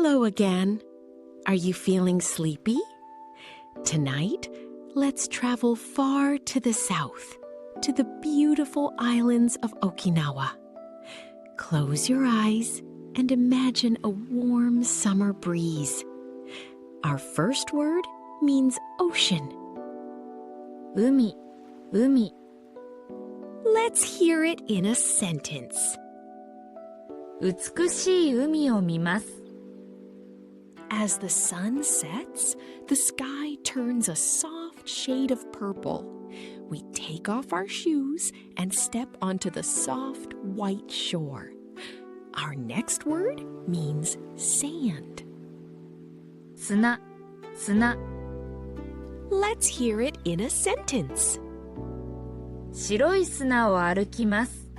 Hello again. Are you feeling sleepy? Tonight, let's travel far to the south, to the beautiful islands of Okinawa. Close your eyes and imagine a warm summer breeze. Our first word means ocean. 海、海、 Let's hear it in a sentence. 美しい海を見ます。As the sun sets, the sky turns a soft shade of purple. We take off our shoes and step onto the soft white shore. Our next word means sand. 砂、砂、 Let's hear it in a sentence. 白い砂を歩きます。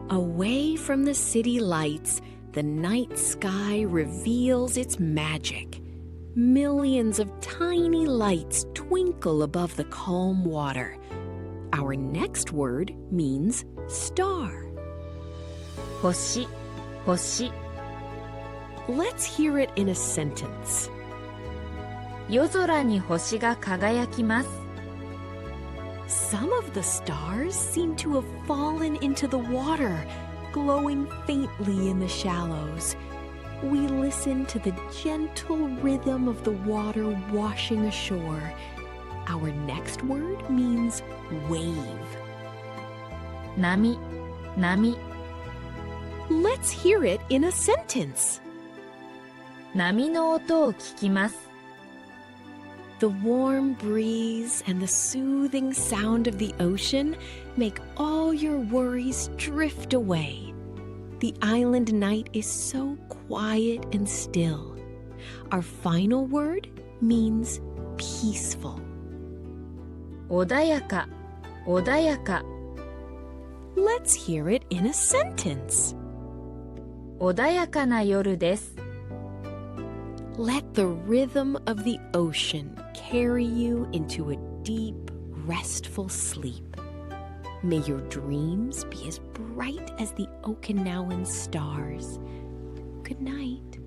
Away from the city lights, the night sky reveals its magic. Millions of tiny lights twinkle above the calm water. Our next word means star. 星、星、 Let's hear it in a sentence. 夜空に星が輝きます。Some of the stars seem to have fallen into the water, glowing faintly in the shallows. We listen to the gentle rhythm of the water washing ashore. Our next word means wave. 波、波、 Let's hear it in a sentence. 波の音を聞きます。The warm breeze and the soothing sound of the ocean make all your worries drift away. The island night is so quiet and still. Our final word means peaceful. 穏やか、穏やか、 Let's hear it in a sentence. 穏やかな夜です。Let the rhythm of the ocean carry you into a deep, restful sleep. May your dreams be as bright as the Okinawan stars. Good night.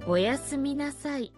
おやすみなさい。